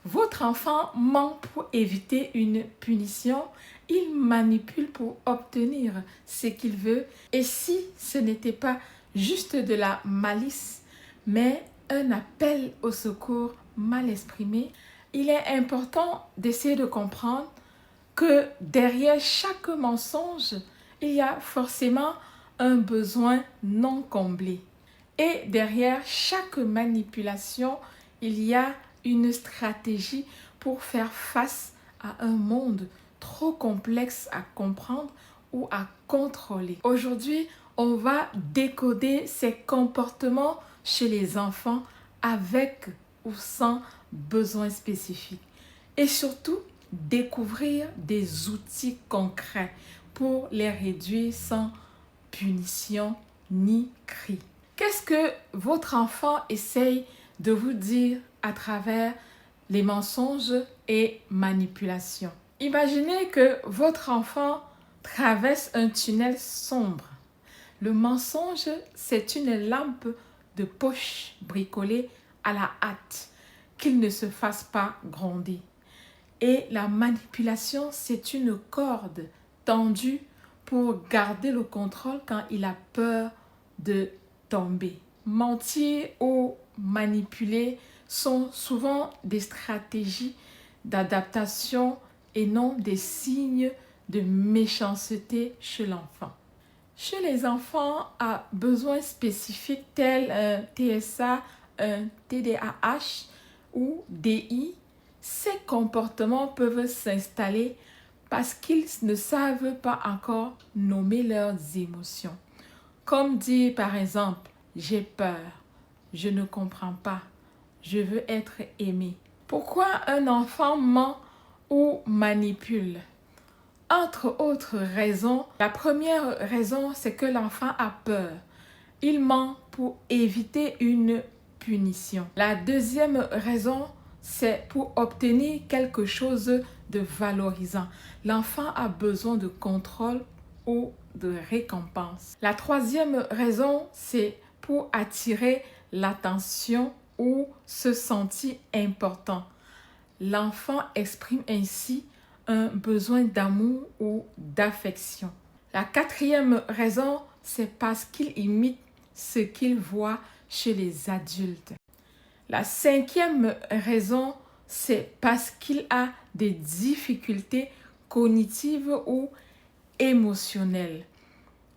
Votre enfant ment pour éviter une punition, il manipule pour obtenir ce qu'il veut. Et si ce n'était pas juste de la malice, mais un appel au secours mal exprimé, il est important d'essayer de comprendre que derrière chaque mensonge, il y a forcément un besoin non comblé. Et derrière chaque manipulation, il y a une stratégie pour faire face à un monde trop complexe à comprendre ou à contrôler. Aujourd'hui, on va décoder ces comportements chez les enfants avec ou sans besoin spécifique. Et surtout, découvrir des outils concrets pour les réduire sans punition ni cri. Qu'est-ce que votre enfant essaye de vous dire à travers les mensonges et manipulations? Imaginez que votre enfant traverse un tunnel sombre. Le mensonge, c'est une lampe de poche bricolée à la hâte, qu'il ne se fasse pas gronder. Et la manipulation, c'est une corde tendue pour garder le contrôle quand il a peur de tomber. Mentir ou manipuler sont souvent des stratégies d'adaptation et non des signes de méchanceté chez l'enfant. Chez les enfants à besoins spécifiques tels un TSA, un TDAH ou DI, ces comportements peuvent s'installer parce qu'ils ne savent pas encore nommer leurs émotions. Comme dire par exemple, j'ai peur, je ne comprends pas, je veux être aimé. Pourquoi un enfant ment ou manipule? Entre autres raisons, la première raison, c'est que l'enfant a peur. Il ment pour éviter une punition. La deuxième raison, c'est pour obtenir quelque chose de valorisant. L'enfant a besoin de contrôle ou de récompense. La troisième raison, c'est pour attirer l'attention ou se sentir important. L'enfant exprime ainsi un besoin d'amour ou d'affection. La quatrième raison, c'est parce qu'il imite ce qu'il voit chez les adultes. La cinquième raison, c'est parce qu'il a des difficultés cognitives ou émotionnelles.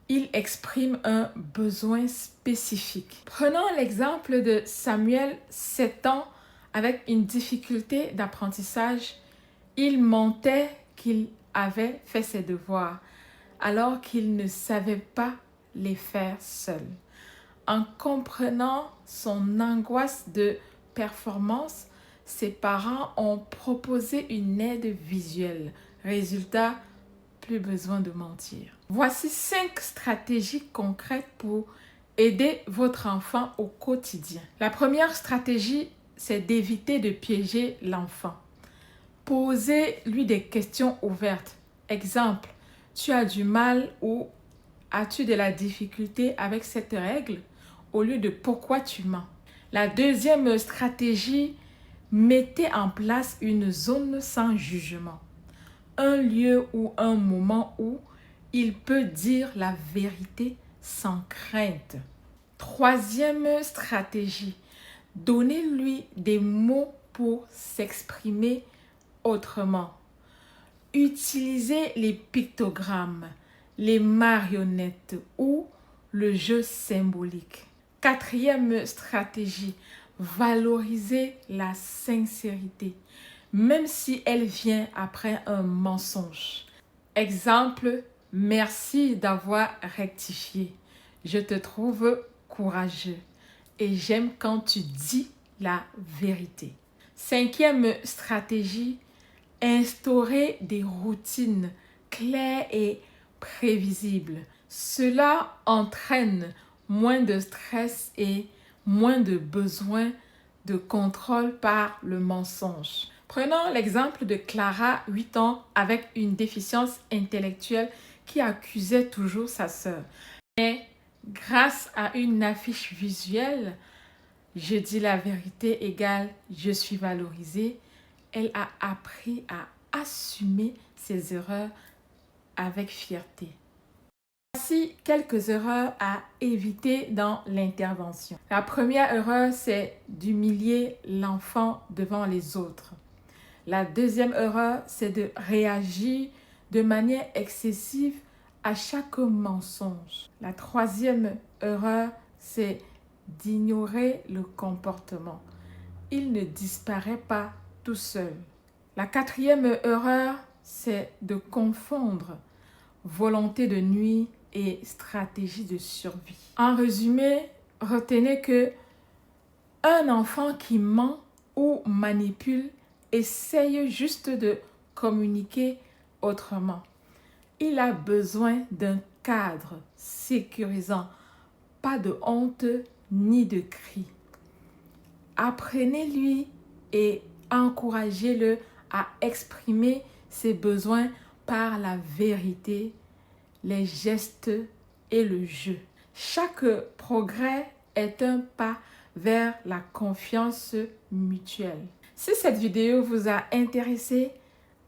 Il exprime un besoin spécifique. Prenons l'exemple de Samuel, 7 ans, avec une difficulté d'apprentissage. Il mentait qu'il avait fait ses devoirs alors qu'il ne savait pas les faire seul. En comprenant son angoisse de performance, ses parents ont proposé une aide visuelle. Résultat, plus besoin de mentir. Voici 5 stratégies concrètes pour aider votre enfant au quotidien. La première stratégie, c'est d'éviter de piéger l'enfant. Posez-lui des questions ouvertes. Exemple, tu as du mal ou as-tu de la difficulté avec cette règle au lieu de pourquoi tu mens. La deuxième stratégie, mettez en place une zone sans jugement. Un lieu ou un moment où il peut dire la vérité sans crainte. Troisième stratégie, donnez-lui des mots pour s'exprimer autrement. Utilisez les pictogrammes, les marionnettes ou le jeu symbolique. Quatrième stratégie, valorisez la sincérité, même si elle vient après un mensonge. Exemple, merci d'avoir rectifié. Je te trouve courageux et j'aime quand tu dis la vérité. Cinquième stratégie, instaurer des routines claires et prévisibles. Cela entraîne moins de stress et moins de besoin de contrôle par le mensonge. Prenons l'exemple de Clara, 8 ans, avec une déficience intellectuelle qui accusait toujours sa sœur. Mais grâce à une affiche visuelle, je dis la vérité égale je suis valorisée, elle a appris à assumer ses erreurs avec fierté. Voici quelques erreurs à éviter dans l'intervention. La première erreur, c'est d'humilier l'enfant devant les autres. La deuxième erreur, c'est de réagir de manière excessive à chaque mensonge. La troisième erreur, c'est d'ignorer le comportement. Il ne disparaît pas tout seul. La quatrième erreur, c'est de confondre volonté de nuire et stratégie de survie. En résumé, retenez que un enfant qui ment ou manipule essaye juste de communiquer autrement. Il a besoin d'un cadre sécurisant, pas de honte ni de cris. Apprenez-lui et encouragez-le à exprimer ses besoins par la vérité, les gestes et le jeu. Chaque progrès est un pas vers la confiance mutuelle. Si cette vidéo vous a intéressé,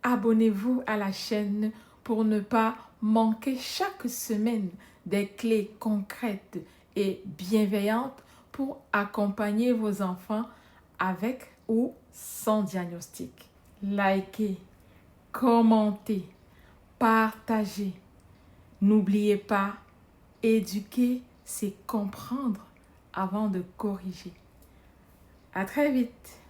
abonnez-vous à la chaîne pour ne pas manquer chaque semaine des clés concrètes et bienveillantes pour accompagner vos enfants avec ou sans diagnostic. Likez, commentez, partagez. N'oubliez pas, éduquer, c'est comprendre avant de corriger. À très vite.